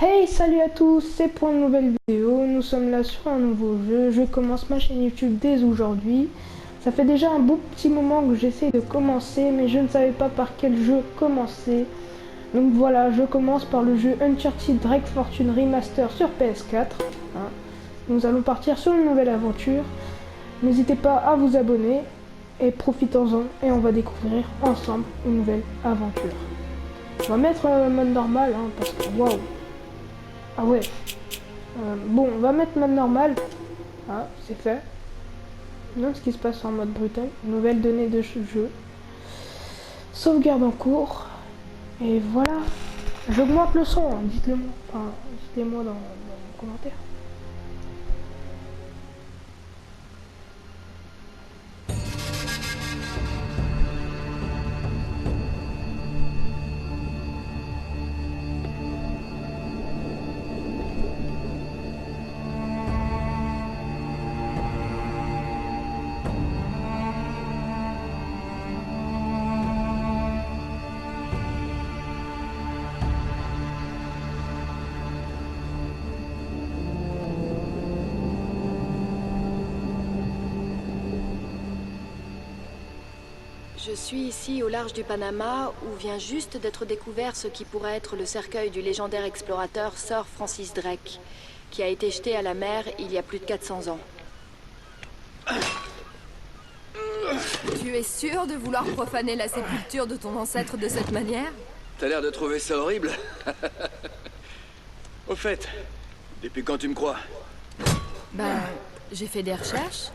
Hey, salut à tous, c'est pour une nouvelle vidéo. Nous sommes là sur un nouveau jeu. Je commence ma chaîne YouTube dès aujourd'hui. Ça fait déjà un beau petit moment que j'essaie de commencer, mais je ne savais pas par quel jeu commencer. Donc voilà, je commence par le jeu Uncharted Drake Fortune Remaster sur PS4. Nous allons partir sur une nouvelle aventure. N'hésitez pas à vous abonner et profitons-en et on va découvrir ensemble une nouvelle aventure. On va mettre mode normal parce que waouh. Ah ouais. Bon, on va mettre mode normal. Ah, c'est fait. Donc, ce qui se passe en mode brutal. Nouvelle donnée de jeu. Sauvegarde en cours. Et voilà. J'augmente le son. Dites-le moi. Enfin, dites-le moi dans les commentaires. Je suis ici au large du Panama où vient juste d'être découvert ce qui pourrait être le cercueil du légendaire explorateur Sir Francis Drake, qui a été jeté à la mer il y a plus de 400 ans. Tu es sûr de vouloir profaner la sépulture de ton ancêtre de cette manière? T'as l'air de trouver ça horrible. Au fait, depuis quand tu me crois? Ben, j'ai fait des recherches.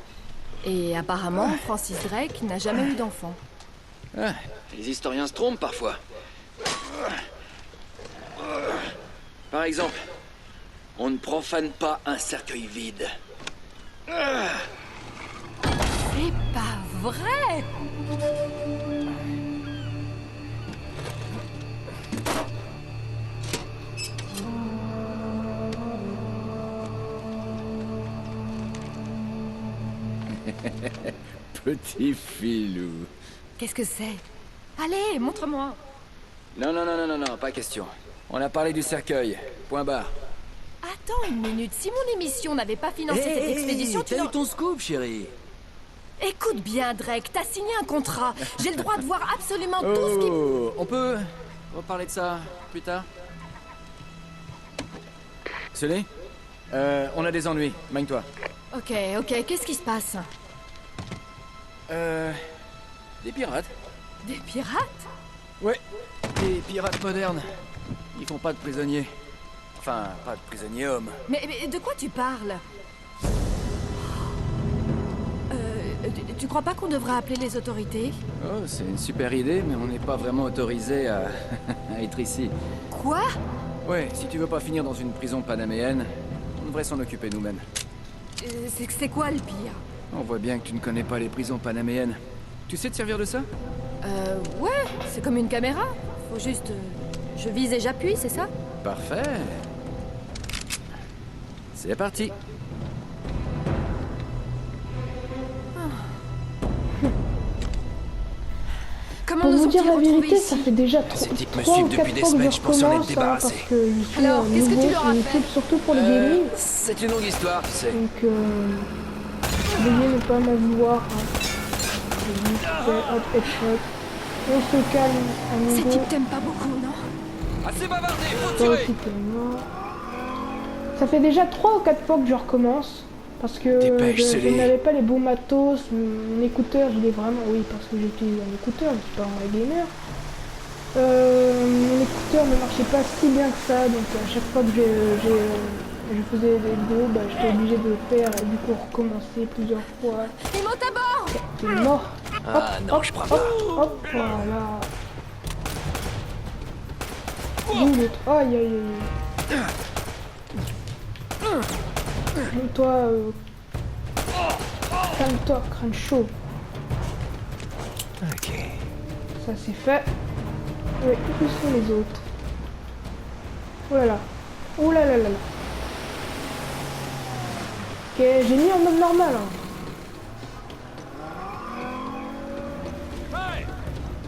Et apparemment, Francis Drake n'a jamais eu d'enfant. Ah, les historiens se trompent parfois. Par exemple, on ne profane pas un cercueil vide. C'est pas vrai! Petit filou. Qu'est-ce que c'est? Allez, montre-moi! Non, pas question. On a parlé du cercueil. Point barre. Attends une minute, si mon émission n'avait pas financé cette expédition, tu t'as eu n'aurais... ton scoop, chérie. Écoute bien, Drake, t'as signé un contrat. J'ai le droit de voir absolument tout ce qui... Oh, on peut reparler de ça plus tard? Sully, on a des ennuis. Magne-toi. Ok, qu'est-ce qui se passe? Des pirates. Des pirates? Ouais, des pirates modernes. Ils font pas de prisonniers. Enfin, pas de prisonniers hommes. Mais de quoi tu parles? Tu crois pas qu'on devrait appeler les autorités? Oh, c'est une super idée, mais on n'est pas vraiment autorisé à... à être ici. Quoi? Ouais, si tu veux pas finir dans une prison panaméenne, on devrait s'en occuper nous-mêmes. C'est quoi le pire? On voit bien que tu ne connais pas les prisons panaméennes. Tu sais te servir de ça? Ouais, c'est comme une caméra. Faut juste... je vise et j'appuie, c'est ça? Parfait. C'est parti. Comment Pour nous vous dire la sont-ils retrouvés vérité, ici? ça fait déjà Ces types me 3 ou suivent 4 depuis des fois que semaines, je je pense en être recommence débarrassé. parce que je suis Alors, qu'est-ce que nouveau tu leur sur as YouTube, fait? surtout pour le gaming. C'est une longue histoire, tu sais. Donc, veuillez ne pas m'en vouloir. Vite fait, hop, headshot. On se calme, Ces amigo. types t'aiment pas beaucoup, non? Assez bavardé, faut Toi tirer. aussi, t'es mort. Ça fait déjà 3 ou 4 fois que je recommence. Parce que Dépêche, je Célie. n'avais pas les bons matos. Mon écouteur, il est vraiment... Oui, parce que j'utilise un écouteur, je suis pas un gamer. Mon écouteur ne marchait pas si bien que ça. Donc à chaque fois que je faisais des vidéos, j'étais obligé de le faire. Et du coup, recommencer plusieurs fois. Les mots à bord! T'es mort. Ah non, je crois pas. Hop, voilà. D'où l'autre. Aïe, aïe, aïe. Toi, calme-toi, crâne chaud. Ok. Ça c'est fait. Ouais, où sont les autres? Oh là là. Oh là là là là. Ok, j'ai mis en mode normal.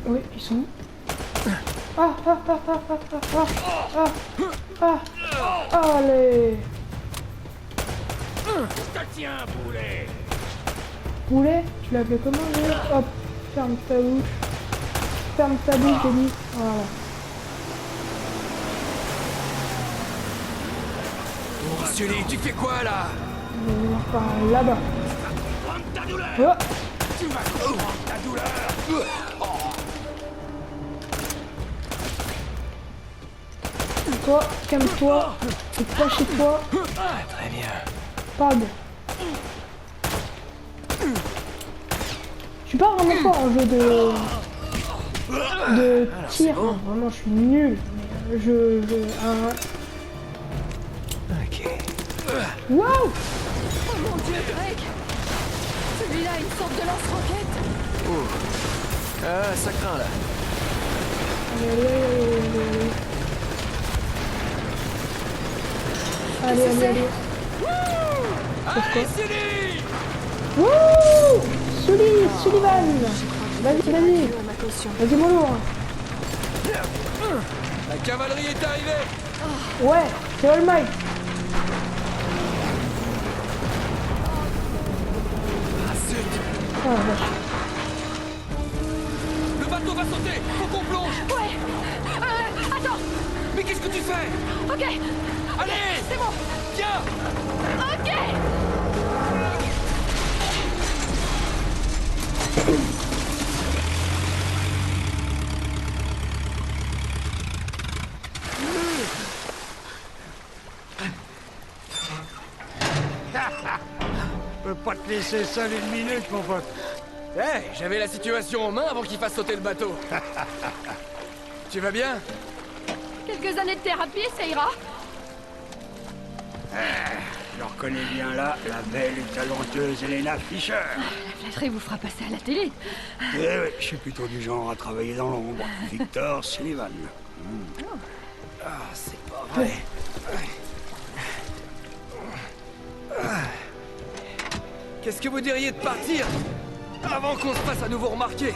Oui, ils sont où? Ah, ah, ah, ah, ah, ah, ah, ah, Allez. Je te tiens, boulet. Poulet, tu l'as fait comment déjà? Hop, ferme ta bouche. Ferme ta bouche, j'ai dit. Voilà. Oh, Sully, tu fais quoi là? Je vais venir par là-bas. Prends ta douleur. Oh, Tu vas comprendre ta douleur. toi, calme-toi. C'est pas chez toi. Très bien. Pardon. Je suis pas vraiment fort en jeu de tir. bon. Vraiment, je suis nul. Mais Ok. Wow! Oh mon Dieu, Drake! Celui-là a une sorte de lance-roquette. Ah, ça craint là. Allez, allez, allez. Allez, Sully! Wouh! Sullivan! Vas-y, vas-y. Ma caution. Vas-y, mollo. La cavalerie est arrivée! Ouais, c'est All Might. Ah, zut! Oh la vache. Le bateau va sauter! Faut qu'on plonge! Ouais. Attends. Mais qu'est-ce que tu fais? Ok. Allez! C'est bon. Viens! Ok. Je peux pas te laisser seul une minute, mon pote. Hey, j'avais la situation en main avant qu'il fasse sauter le bateau. Tu vas bien? Quelques années de thérapie, ça ira. Je reconnais bien là la belle et talentueuse Elena Fisher. La flatterie vous fera passer à la télé. Eh oui, je suis plutôt du genre à travailler dans l'ombre. Victor Sullivan. Ah, c'est pas vrai. Qu'est-ce que vous diriez de partir avant qu'on se fasse à nouveau remarquer?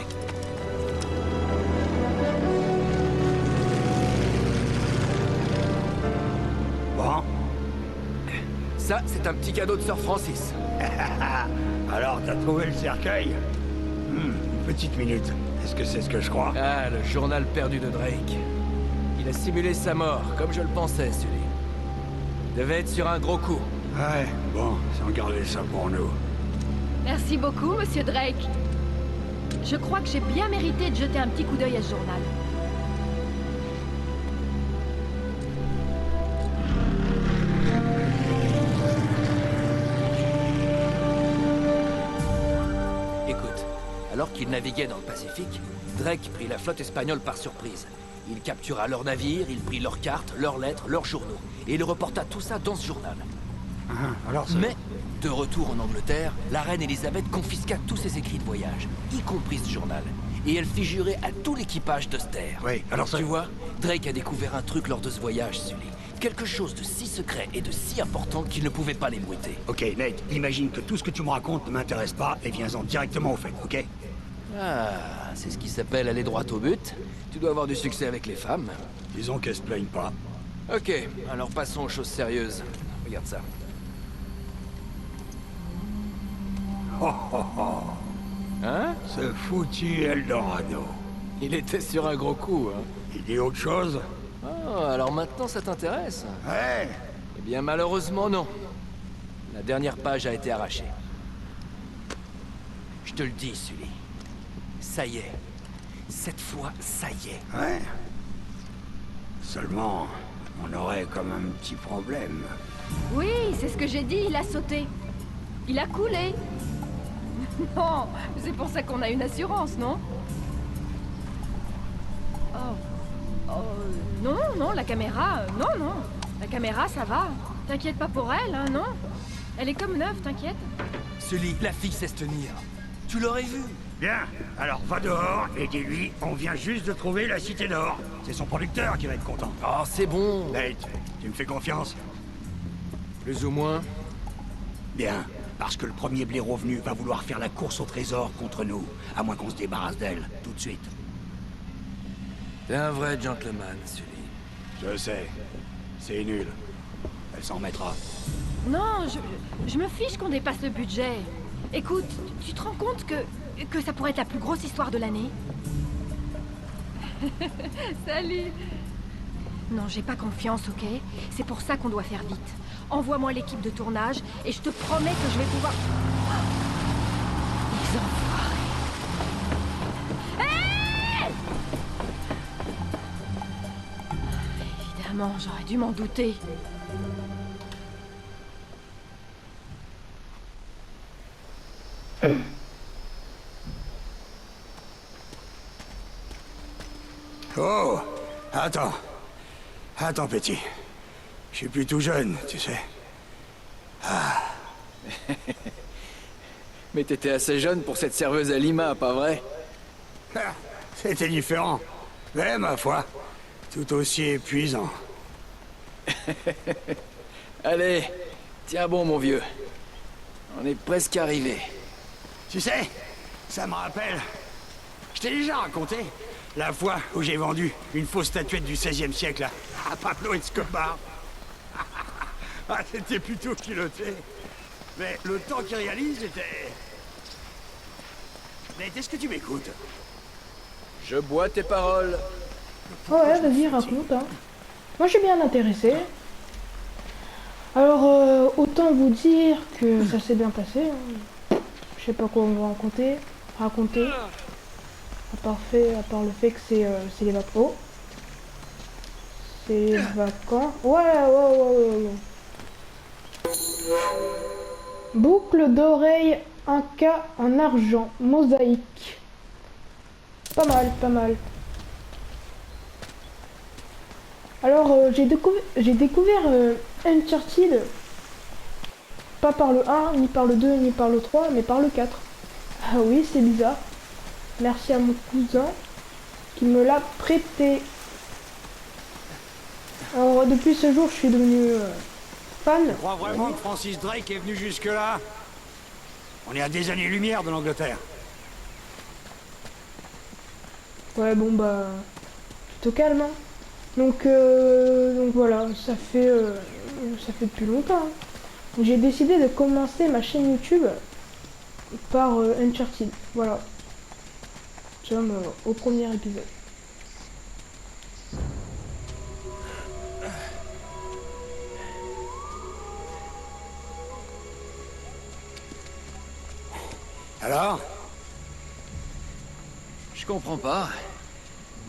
Bon, Ça, c'est un petit cadeau de Sir Francis. alors t'as trouvé le cercueil? Une petite minute. Est-ce que c'est ce que je crois? Ah, le journal perdu de Drake. Il a simulé sa mort, comme je le pensais, Sully. Devait être sur un gros coup. Ouais, bon, sans garder ça pour nous. Merci beaucoup, monsieur Drake. Je crois que j'ai bien mérité de jeter un petit coup d'œil à ce journal. Écoute, alors qu'ils naviguaient dans le Pacifique, Drake prit la flotte espagnole par surprise. Il captura leurs navires, il prit leurs cartes, leurs lettres, leurs journaux. Et il reporta tout ça dans ce journal. Alors c'est... Mais, de retour en Angleterre, la reine Elisabeth confisqua tous ses écrits de voyage, y compris ce journal. Et elle fit jurer à tout l'équipage de se taire. Oui, alors ça... Tu vois, Drake a découvert un truc lors de ce voyage, Sully. Quelque chose de si secret et de si important qu'il ne pouvait pas l'ébruiter. Ok, Nate, imagine que tout ce que tu me racontes ne m'intéresse pas et viens-en directement au fait, ok? Ah, c'est ce qui s'appelle aller droit au but. Tu dois avoir du succès avec les femmes. Disons qu'elles se plaignent pas. Ok, alors passons aux choses sérieuses. Regarde ça. Oh oh oh, Hein? ce foutu Eldorado. Il était sur un gros coup, hein. Il dit autre chose? Oh, alors maintenant ça t'intéresse? Ouais. Eh bien malheureusement non. La dernière page a été arrachée. Je te le dis, Sully. Ça y est. Cette fois, ça y est. Ouais. Seulement, on aurait comme un petit problème. Oui, c'est ce que j'ai dit, il a sauté. Il a coulé. Non, c'est pour ça qu'on a une assurance, non? Non, non, la caméra, non. La caméra, ça va. T'inquiète pas pour elle, hein, non? Elle est comme neuve, t'inquiète. Sully, la fille sait se tenir. Tu l'aurais vu. Bien, alors va dehors et dis-lui, on vient juste de trouver la Cité d'Or. C'est son producteur qui va être content. Oh, c'est bon. Nate, tu me fais confiance? Plus ou moins. Bien, parce que le premier blaireau venu va vouloir faire la course au trésor contre nous, à moins qu'on se débarrasse d'elle, tout de suite. T'es un vrai gentleman, Sully. Je sais, c'est nul. s'en remettra. Non, je me fiche qu'on dépasse le budget. Écoute, tu te rends compte que ça pourrait être la plus grosse histoire de l'année? Salut. Non, j'ai pas confiance, ok? C'est pour ça qu'on doit faire vite. Envoie-moi l'équipe de tournage et je te promets que je vais pouvoir... Les enfoirés. Hey! Évidemment, j'aurais dû m'en douter. Oh, attends. Attends, petit. Je suis plus tout jeune, tu sais. Mais t'étais assez jeune pour cette serveuse à Lima, pas vrai? Ah, c'était différent. Mais ma foi, tout aussi épuisant. Allez, tiens bon, mon vieux. On est presque arrivé. Tu sais, ça me rappelle... Je t'ai déjà raconté la fois où j'ai vendu une fausse statuette du XVIe siècle à Pablo Escobar. Ah, c'était plutôt culotté. Mais le temps qu'il réalise, j'étais... Mais est-ce que tu m'écoutes? Je bois tes paroles. Oh ouais, vas-y, raconte. Hein. Moi, je suis bien intéressé. Alors, autant vous dire que ça s'est bien passé. Hein. Je sais pas quoi on va raconter. À part le fait que c'est les vacances. Oh. C'est les vacances. Ouais. Boucle d'oreille Inca en argent. Mosaïque. Pas mal. Alors, j'ai découvert Uncharted. Pas par le 1, ni par le 2, ni par le 3, mais par le 4. Ah oui, c'est bizarre. Merci à mon cousin qui me l'a prêté. Alors depuis ce jour, je suis devenu fan. Tu crois vraiment que Francis Drake est venu jusque-là? On est à des années-lumière de l'Angleterre. Ouais, bon bah, plutôt calme. Hein. Donc voilà, ça fait depuis longtemps. Hein. J'ai décidé de commencer ma chaîne YouTube par Uncharted. Voilà. Nous sommes au premier épisode. Alors? Je comprends pas.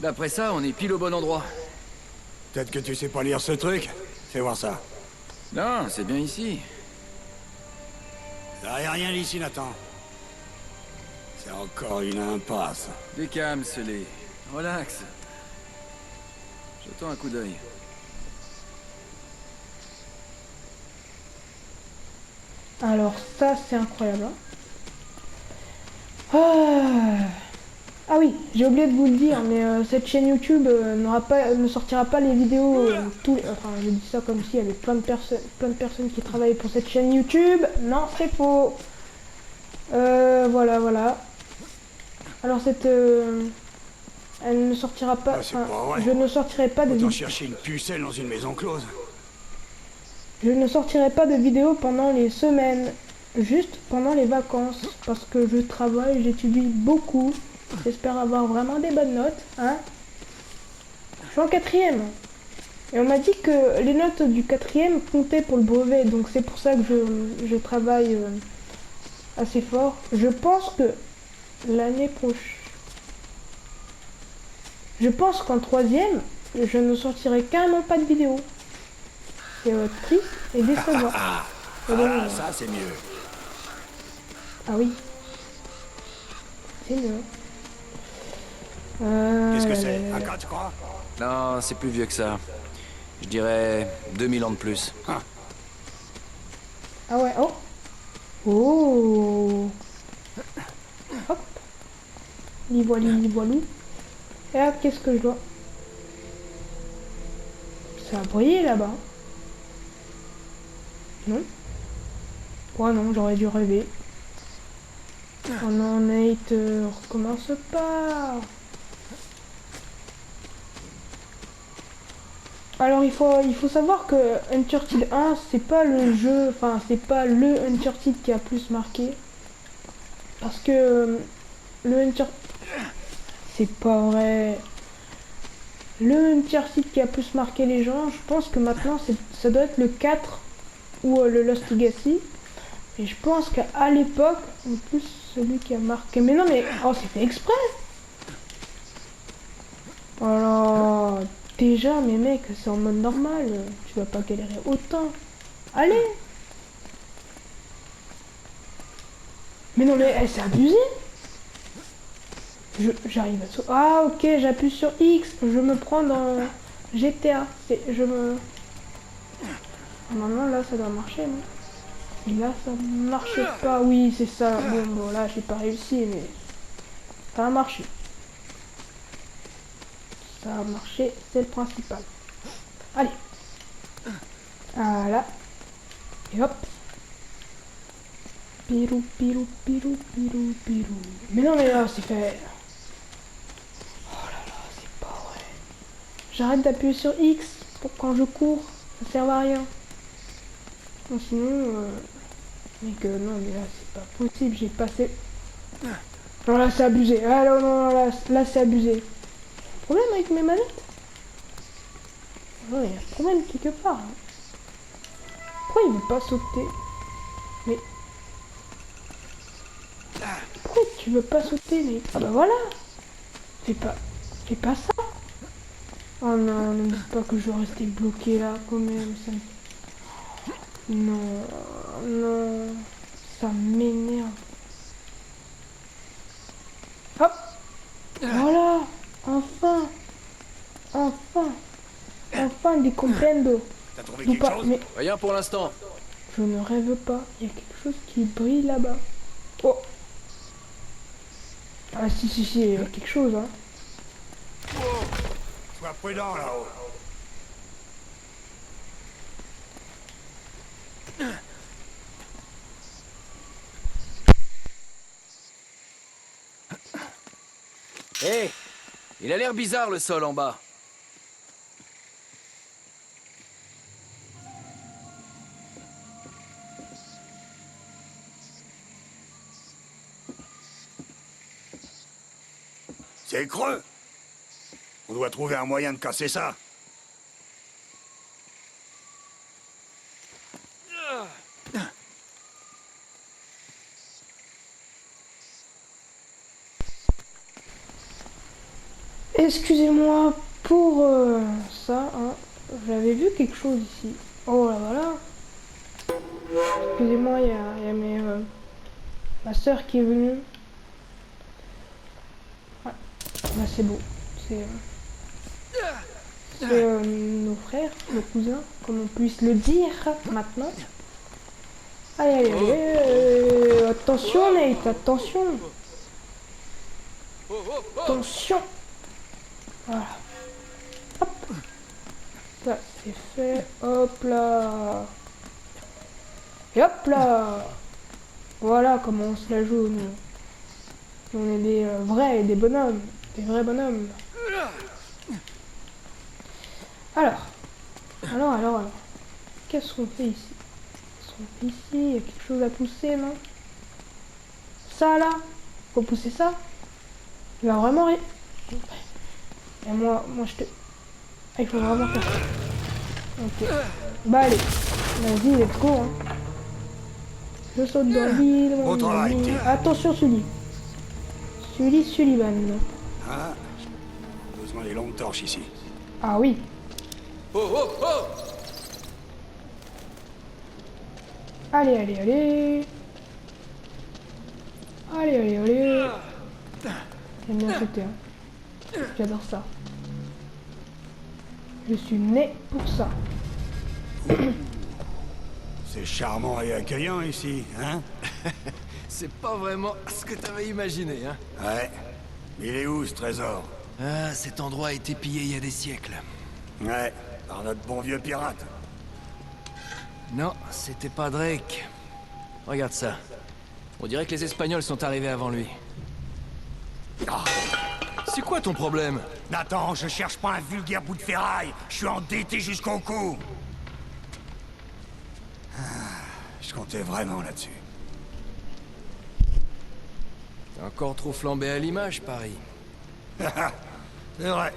D'après ça, on est pile au bon endroit. Peut-être que tu sais pas lire ce truc? Fais voir ça. Non, c'est bien ici. Il n'y a rien ici, Nathan. C'est encore une impasse. Décamse-les. Relax. Jetons un coup d'œil. Alors ça, c'est incroyable. Hein. Ah oui, j'ai oublié de vous le dire, mais cette chaîne YouTube ne sortira pas les vidéos enfin, je dis ça comme s'il y avait plein de personnes qui travaillent pour cette chaîne YouTube. Non, c'est faux. Voilà. Alors elle ne sortira pas. Je ne sortirai pas de vidéos. Chercher une pucelle dans une maison close. Je ne sortirai pas de vidéos pendant les semaines, juste pendant les vacances, parce que je travaille, j'étudie beaucoup. J'espère avoir vraiment des bonnes notes, hein. Je suis en 4e. Et on m'a dit que les notes du 4e comptaient pour le brevet, donc c'est pour ça que je travaille assez fort. Je pense que l'année prochaine... Je pense qu'en 3e, je ne sortirai carrément pas de vidéo. C'est triste et décevant. Ça c'est mieux. Ah oui. C'est mieux. Qu'est-ce que c'est? Un cas, tu crois? Non, c'est plus vieux que ça. Je dirais 2000 ans de plus. Ah ouais, oh. Oh. Hop. Voilou. Et là, qu'est-ce que je dois... Ça a brillé là-bas. Non? Ouais, non, j'aurais dû rêver. Oh non, Nate, recommence pas. Alors il faut savoir que Uncharted 1 c'est pas le jeu, enfin c'est pas le Uncharted qui a plus marqué. Parce que le Uncharted... C'est pas vrai. Le Uncharted qui a plus marqué les gens, je pense que maintenant ça doit être le 4 ou le Lost Legacy. Et je pense qu'à l'époque, en plus celui qui a marqué... Mais non mais... Oh c'est fait exprès. Voilà. Déjà mes mecs c'est en mode normal. Tu vas pas galérer autant. Allez. Mais non mais c'est abusé. J'arrive à sauter. Ah ok, j'appuie sur X. Je me prends dans GTA. Je me... Normalement là ça doit marcher, non? Et là ça marche pas. Oui c'est ça. Bon là j'ai pas réussi mais... Ça a marché. Ça a marché, c'est le principal. Allez. Voilà. Et hop. Pirou, pirou, pirou, pirou, pirou. Mais non mais là c'est fait... J'arrête d'appuyer sur X pour quand je cours, ça sert à rien. Bon, sinon, mais que non, mais là c'est pas possible, j'ai passé. Non là c'est abusé. Ah non, non, là c'est abusé. Problème avec mes manettes? Ouais, il y a un problème quelque part. Hein. Pourquoi il veut pas sauter? Mais pourquoi tu veux pas sauter? Mais ah bah voilà. Fais pas ça. Oh non, ne me dis pas que je vais rester bloqué là quand même. Ça... Non, non, ça m'énerve. Hop, voilà, enfin, enfin des comprendo. T'as trouvé quelque chose? Mais Rien pour l'instant. je ne rêve pas. Il y a quelque chose qui brille là-bas. Oh. Ah si, il y a quelque chose hein. Sois prudent là-haut. Hé, il a l'air bizarre le sol en bas. C'est creux. On doit trouver un moyen de casser ça. Excusez-moi pour ça, hein. J'avais vu quelque chose ici. Oh là voilà. Excusez-moi, il y a ma soeur qui est venue. Ouais. Là c'est beau. C'est nos frères, nos cousins, comme on puisse le dire maintenant. Allez, attention Nate, attention. Attention. Voilà. Hop. Ça c'est fait. Hop là. Et hop là. Voilà comment on se la joue nous. On est des vrais, des bonhommes. Des vrais bonhommes. Alors. Qu'est-ce qu'on fait ici? Il y a quelque chose à pousser, non? Ça là? Faut pousser ça? Il va vraiment rien. Et moi je te... Ah, il faut vraiment faire ça. Ok. Bah allez. Vas-y, let's go. Hein. Je saute dans l'île. Bon travail. Attention, Sullivan. Ah, besoin des longues torches ici. Ah oui. Allez. J'aime bien sauter. Hein. J'adore ça. Je suis né pour ça. C'est charmant et accueillant ici, hein? C'est pas vraiment ce que t'avais imaginé, hein? Ouais. Il est où ce trésor? Ah, cet endroit a été pillé il y a des siècles. Ouais, par notre bon vieux pirate. Non, c'était pas Drake. Regarde ça. On dirait que les Espagnols sont arrivés avant lui. Ah, C'est quoi ton problème? Nathan, je cherche pas un vulgaire bout de ferraille. Je suis endetté jusqu'au cou. Je comptais vraiment là-dessus. T'es encore trop flambé à l'image, Paris. C'est vrai.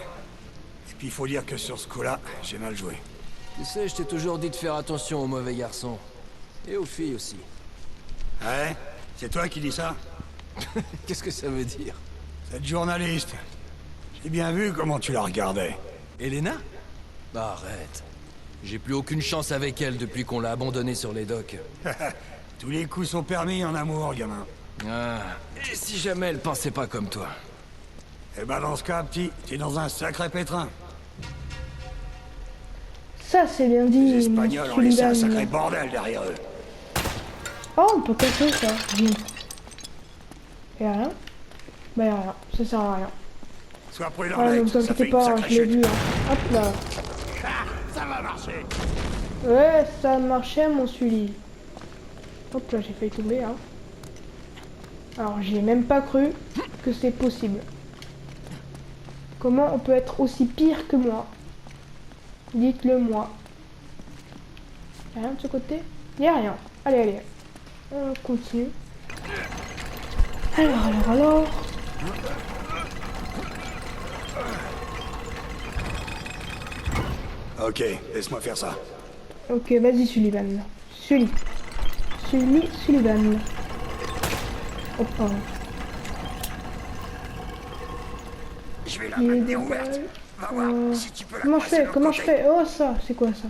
Et puis il faut dire que sur ce coup-là, j'ai mal joué. Tu sais, je t'ai toujours dit de faire attention aux mauvais garçons. Et aux filles aussi. Ouais? C'est toi qui dis ça? Qu'est-ce que ça veut dire? Cette journaliste. J'ai bien vu comment tu la regardais. Elena? Bah, arrête. J'ai plus aucune chance avec elle depuis qu'on l'a abandonnée sur les docks. Tous les coups sont permis en amour, gamin. Ah, et si jamais elle pensait pas comme toi? Eh ben dans ce cas, petit, t'es dans un sacré pétrin. Ça, c'est bien dit, Les Espagnols ont laissé un sacré bordel derrière eux. Oh, on peut casser ça. Bien. Y'a rien? Bah y'a rien, ça sert à rien. Sois prudent, Ah, ne Nate, vous ça fait inquiétez une pas, sacrée je l'ai chute. vu. Hein. Hop là. Ah, ça va marcher. Ouais, ça marchait mon Sully. Hop là, j'ai failli tomber. Hein. Alors, j'ai même pas cru que c'est possible. Comment on peut être aussi pire que moi? Dites-le moi. Y'a rien de ce côté? Y'a rien. Allez, allez. On continue. Alors. Ok, laisse-moi faire ça. Ok, vas-y Sullivan. Sullivan. Oh, pardon. Je vais la Il est maintenir des ouverte. balles. Va voir si tu peux la Comment je passer fais? de l'autre Comment je côté. fais? Oh ça, c'est quoi ça?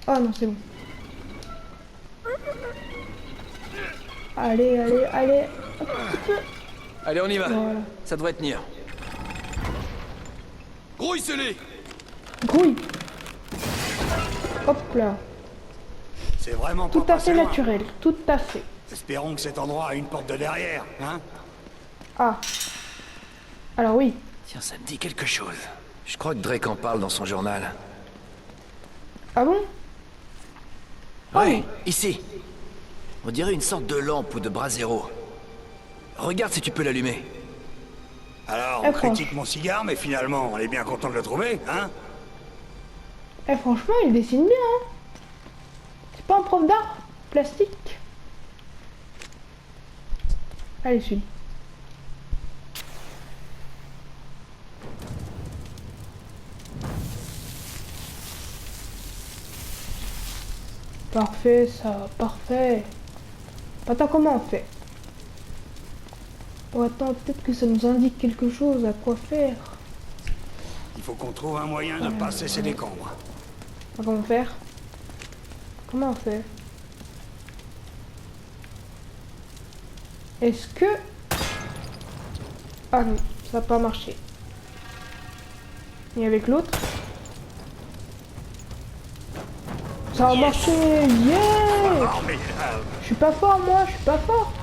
Ah non, c'est bon. Allez. Un petit peu. Allez, on y va. Voilà. Ça devrait tenir. Grouille-les! Grouille. Hop là. C'est vraiment pas Tout à passé fait loin. naturel. Tout à fait. Espérons que cet endroit a une porte de derrière, hein? Ah. Alors oui. Tiens, ça me dit quelque chose. Je crois que Drake en parle dans son journal. Ah bon? Oui, ici. On dirait une sorte de lampe ou de brasero. Regarde si tu peux l'allumer. Alors, Eh, on critique mon cigare, mais finalement, on est bien content de le trouver, hein? Eh franchement, il dessine bien, hein. C'est pas un prof d'art plastique. Allez, Sully. Parfait, ça, parfait. Attends, comment on fait? Oh, attends, peut-être que ça nous indique quelque chose, à quoi faire. Il faut qu'on trouve un moyen de pas cesser décombres. Ah, comment faire? Comment on fait? Est-ce que... Ah non, ça n'a pas marché. Et avec l'autre? Ça a marché! Yeah! Formidable. Je suis pas fort, moi, je suis pas fort.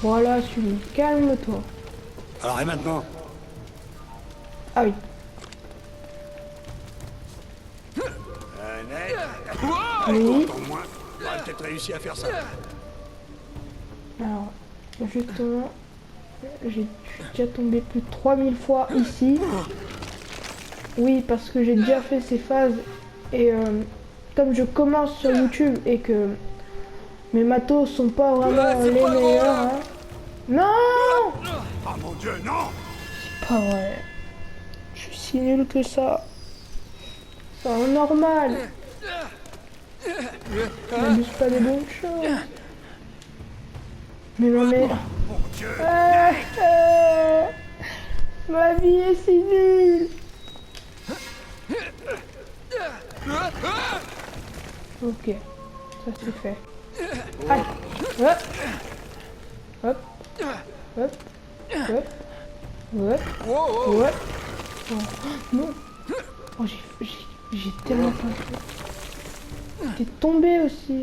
Voilà, Sully, calme-toi. Alors, et maintenant? Ah oui. Ned? Oui. Au moins, on a peut-être réussi à faire ça. Alors, justement, je suis déjà tombé plus de 3000 fois ici. Oui, parce que j'ai déjà fait ces phases. Et comme je commence sur YouTube et que mes matos sont pas vraiment les meilleurs, hein. Non! Oh mon Dieu, non! Pas vrai. Je suis si nul que ça. C'est normal. N'abuse pas des bonnes choses. Mais non, mais... Mon Dieu! Ma vie est si nulle. Ok, ça c'est fait. Allez, hop, hop, hop, hop, hop, hop. Oh, non. Oh, j'ai tellement pas fait. T'es tombé aussi.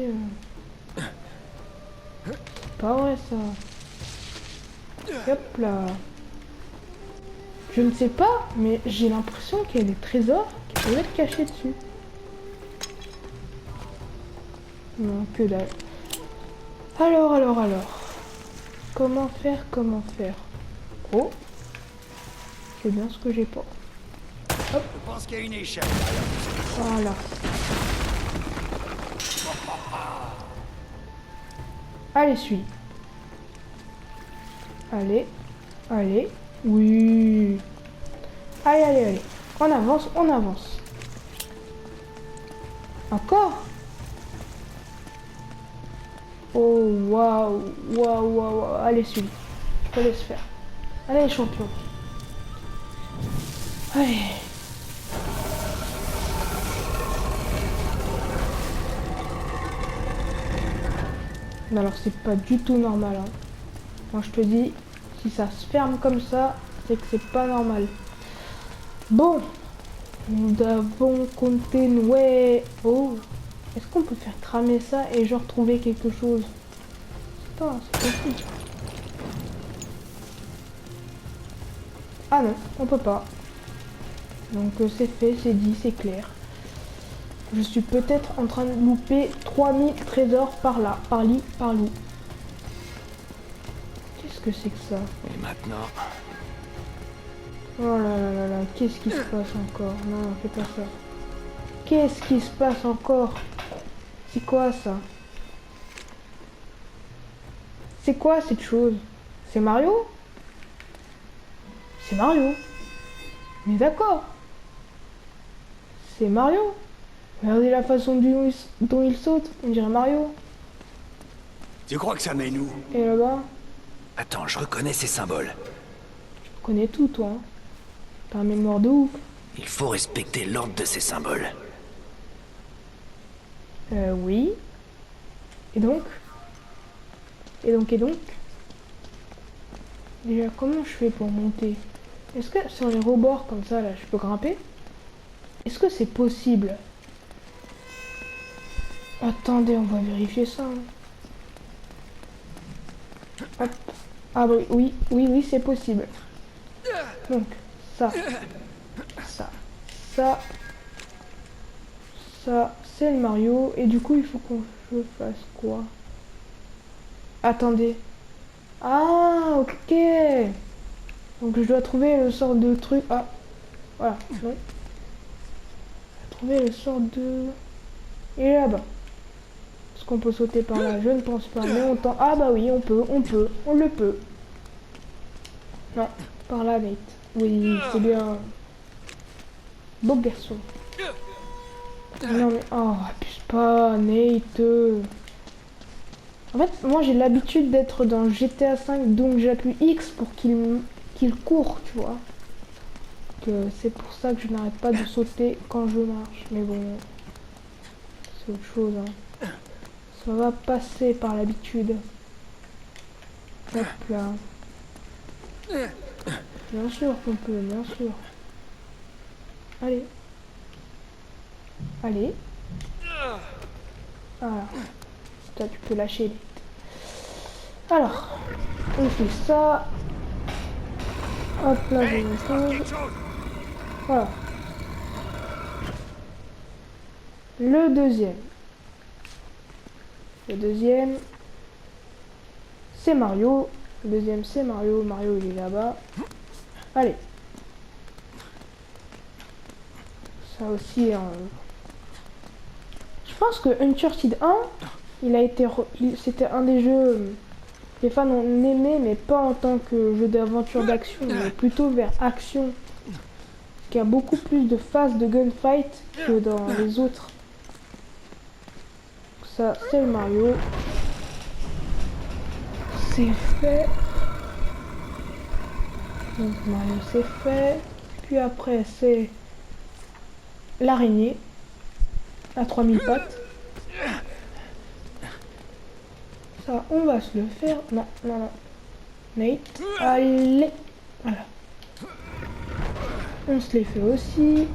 C'est pas vrai ça. Hop là. Je ne sais pas, mais j'ai l'impression qu'il y a des trésors qui peuvent être cachés dessus. Non, que dalle. Alors. Comment faire? Oh. C'est bien ce que j'ai pas. Je pense qu'il y a une échelle. Voilà. Allez, suis. Allez. Allez. Oui. Allez, allez, allez. On avance, on avance. Encore? Oh, waouh. Waouh, waouh, waouh. Allez, suis. Je te laisse faire. Allez, champion. Allez. Mais alors c'est pas du tout normal. Hein. Moi je te dis, si ça se ferme comme ça, c'est que c'est pas normal. Bon, nous avons compté ouais. Oh, est-ce qu'on peut faire cramer ça et genre trouver quelque chose? Putain, c'est possible. Ah non, on peut pas. Donc c'est fait, c'est dit, c'est clair. Je suis peut-être en train de louper 3000 trésors par là, par lit, par loup. Qu'est-ce que c'est que ça? Et maintenant... Oh là là là là, qu'est-ce qui se passe encore? Non, fais pas ça. Qu'est-ce qui se passe encore? C'est quoi ça? C'est quoi cette chose? C'est Mario? C'est Mario. Mais d'accord. C'est Mario. Regardez la façon dont il saute, on dirait Mario. Tu crois que ça mène où? Et là-bas, Attends, je reconnais ces symboles. tu connais tout toi. Hein. T'as un mémoire de ouf. Il faut respecter l'ordre de ces symboles. Oui. Et donc? Et donc? Déjà, comment je fais pour monter? Est-ce que sur les rebords comme ça, là, je peux grimper? Est-ce que c'est possible? Attendez, on va vérifier ça. Hein. Hop. Ah oui, oui, oui, oui, c'est possible. Donc, ça, c'est le Mario. Et du coup, il faut qu'on fasse quoi? Attendez. Ah, ok. Donc, je dois trouver le sort de truc. Ah, voilà. Non. Trouver le sort de... Il est là-bas. Est-ce qu'on peut sauter par là? Je ne pense pas. Mais on tente. Ah bah oui, on le peut. Non, par là, mate. Oui, c'est bien. Beau garçon. Non mais... Oh, abuse pas, Nate. En fait, moi j'ai l'habitude d'être dans GTA 5, donc j'appuie X pour qu'il court, tu vois. C'est pour ça que je n'arrête pas de sauter quand je marche. Mais bon, c'est autre chose. Hein. Ça va passer par l'habitude. Hop là. Bien sûr qu'on peut, bien sûr. Allez. Allez. Voilà. Toi, tu peux lâcher les... Alors, on fait ça. Hop là, je me pose. Voilà. Le deuxième, c'est Mario. Le deuxième, c'est Mario. Mario, il est là-bas. Allez. Ça aussi, je pense que Uncharted 1, il a été, c'était un des jeux que les fans ont aimé, mais pas en tant que jeu d'aventure d'action, mais plutôt vers action. Il y a beaucoup plus de phases de gunfight que dans les autres. Ça, c'est le Mario. C'est fait. Donc Mario, c'est fait. Puis après, c'est l'araignée à 3000 pattes. Ça, on va se le faire. Non, non, non. Nate, allez. Voilà. On se les fait aussi.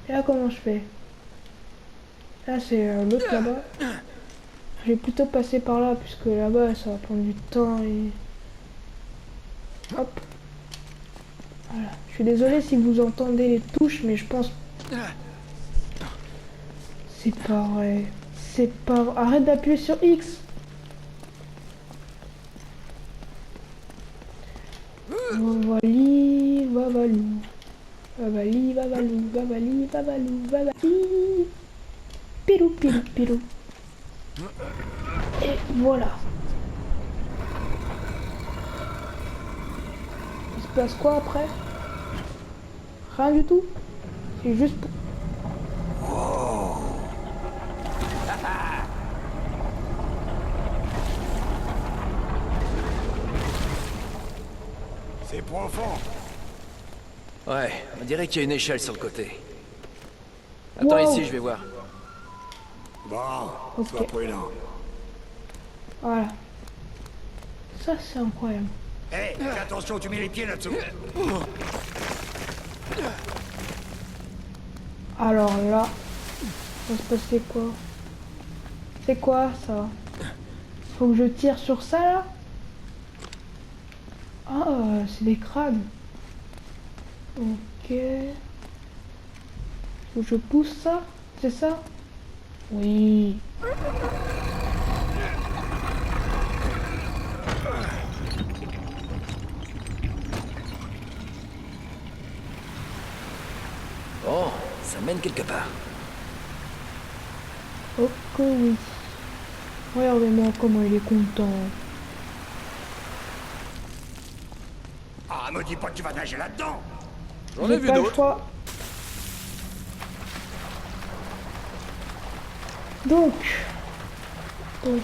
Et là, comment je fais? Là, c'est l'autre là-bas. Je vais plutôt passer par là, puisque là-bas, ça va prendre du temps et... Hop. Voilà. Je suis désolé si vous entendez les touches, mais je pense... C'est pas vrai. C'est pas vrai. Arrête d'appuyer sur X. Vavali, vavalou. Vavali, vavalou, vavali, vavalou, vavali. Pilou, pilou, pilou. Et voilà. Il se passe quoi après? Rien du tout. C'est juste pour... C'est profond. Ouais, on dirait qu'il y a une échelle sur le côté. Attends Wow. ici, je vais voir. Bon, Ok. sois prudent. Voilà. Ça, c'est incroyable. Hé, fais attention, tu mets les pieds là-dessous. Alors là, ça va se passer quoi? C'est quoi ça? Faut que je tire sur ça là? Ah, c'est des crânes. Ok. Faut que je pousse ça? C'est ça? Oui. Bon, ça mène quelque part. Oh que oui. Regardez-moi comment il est content. Ah, me dis pas que tu vas nager là-dedans. J'en ai J'ai vu pas le d'autres. choix. Donc. Donc.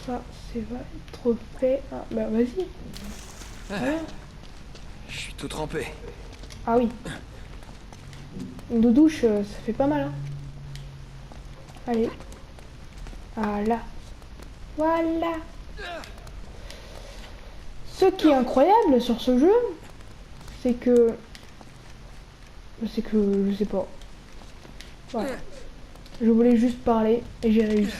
Ça, c'est va être fait. Ah, bah vas-y. Voilà. Je suis tout trempé. Ah oui. Une douche, ça fait pas mal. Hein. Allez. Voilà. Voilà. Ce qui est incroyable sur ce jeu, c'est que... je sais pas. Voilà. Je voulais juste parler et j'ai réussi.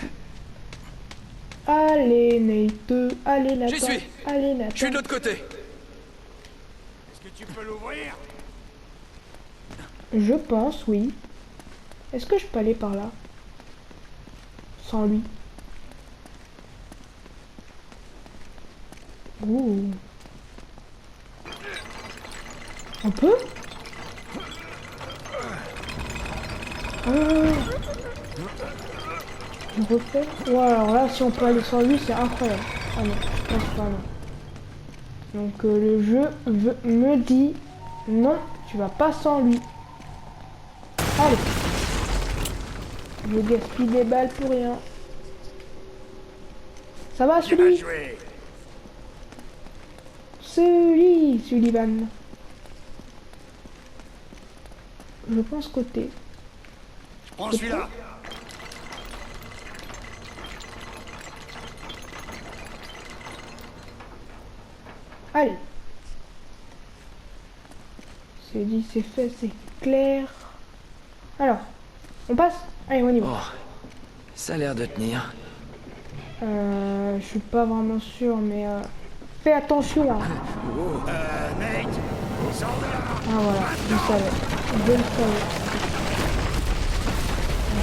Allez, Nate. Allez, Nathan. J'y suis. Allez, Je suis de Nathan. l'autre côté. Est-ce que tu peux l'ouvrir? Je pense, oui. Est-ce que je peux aller par là? Sans lui. Ouh. On peut? Ah. Je refais. Ouais, alors là, si on peut aller sans lui, c'est incroyable. Ah non, je pense pas, non. Donc le jeu me dit non, tu vas pas sans lui. Allez. Je gaspille des balles pour rien. Ça va, Bien Sully? joué. Sullivan. Je pense côté. Je prends celui-là. Allez. C'est dit, c'est fait, c'est clair. Alors, on passe? Allez, on y va. Bon, ça a l'air de tenir. Je suis pas vraiment sûr, mais fais attention. Hein. Nate, sors de là. Ah voilà, je le savais. Je le savais.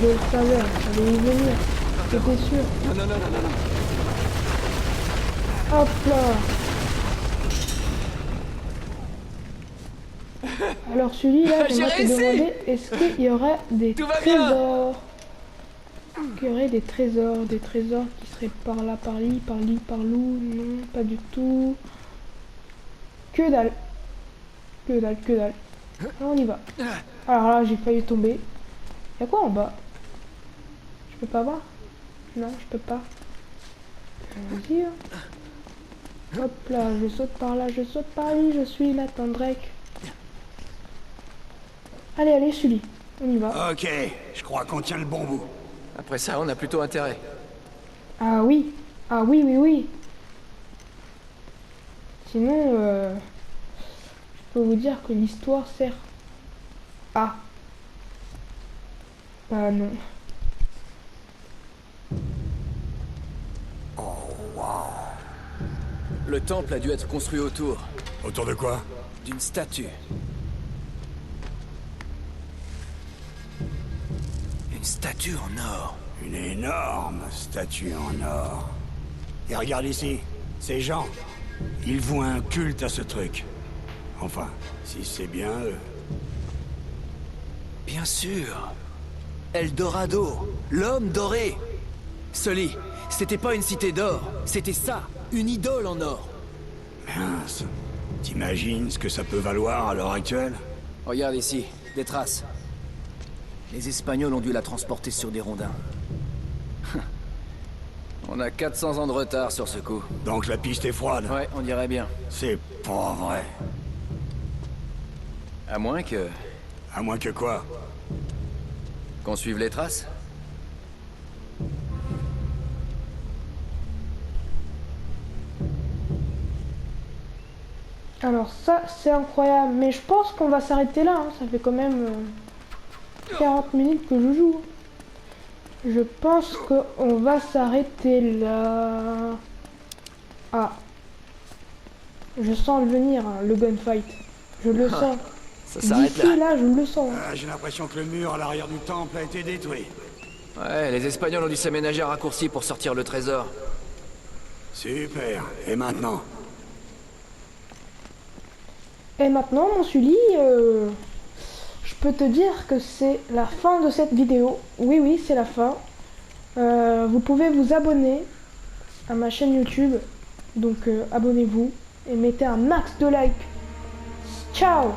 Je le savais, ça allait y venir. C'était sûr. Non. Hop là. Alors celui-là, J'ai j'aimerais te réussi. demander, est-ce qu'il y aurait des Tout va bien. trésors? Est-ce qu'il y aurait des trésors qui seraient par là, par là, non, pas du tout. Que dalle. Que dalle. Alors on y va. Alors là, j'ai failli tomber. Y'a quoi en bas? Je peux pas voir? Non, je peux pas. Vas-y. Hein. Hop là, je saute par là, je saute par là, je suis Nathan Drake. Allez, Sully, on y va. Ok, je crois qu'on tient le bon bout. Après ça, on a plutôt intérêt. Ah oui, oui. Sinon, je peux vous dire que l'histoire sert à... Bah non. Le temple a dû être construit autour Autour de quoi? d'une statue. Une statue en or. Une énorme statue en or. Et regarde ici, ces gens, ils vouent un culte à ce truc. Enfin, si c'est bien eux. Bien sûr. Eldorado, l'homme doré. Sully, c'était pas une cité d'or, c'était ça, une idole en or. Mince. T'imagines ce que ça peut valoir à l'heure actuelle? Regarde ici, des traces. Les Espagnols ont dû la transporter sur des rondins. On a 400 ans de retard sur ce coup. Donc la piste est froide. Ouais, on dirait bien. C'est pas vrai. À moins que... À moins que quoi? qu'on suive les traces. Alors ça, c'est incroyable. Mais je pense qu'on va s'arrêter là. Hein. Ça fait quand même 40 minutes que je joue. Je pense qu'on va s'arrêter là. Ah. Je sens le venir, hein, le gunfight. Je le sens. Ça s'arrête D'ici là. là, je le sens. J'ai l'impression que le mur à l'arrière du temple a été détruit. Ouais, les Espagnols ont dû s'aménager un raccourci pour sortir le trésor. Super. Et maintenant? Et maintenant, mon Sully, je peux te dire que c'est la fin de cette vidéo. Oui, oui, c'est la fin. Vous pouvez vous abonner à ma chaîne YouTube. Donc, abonnez-vous et mettez un max de likes. Ciao!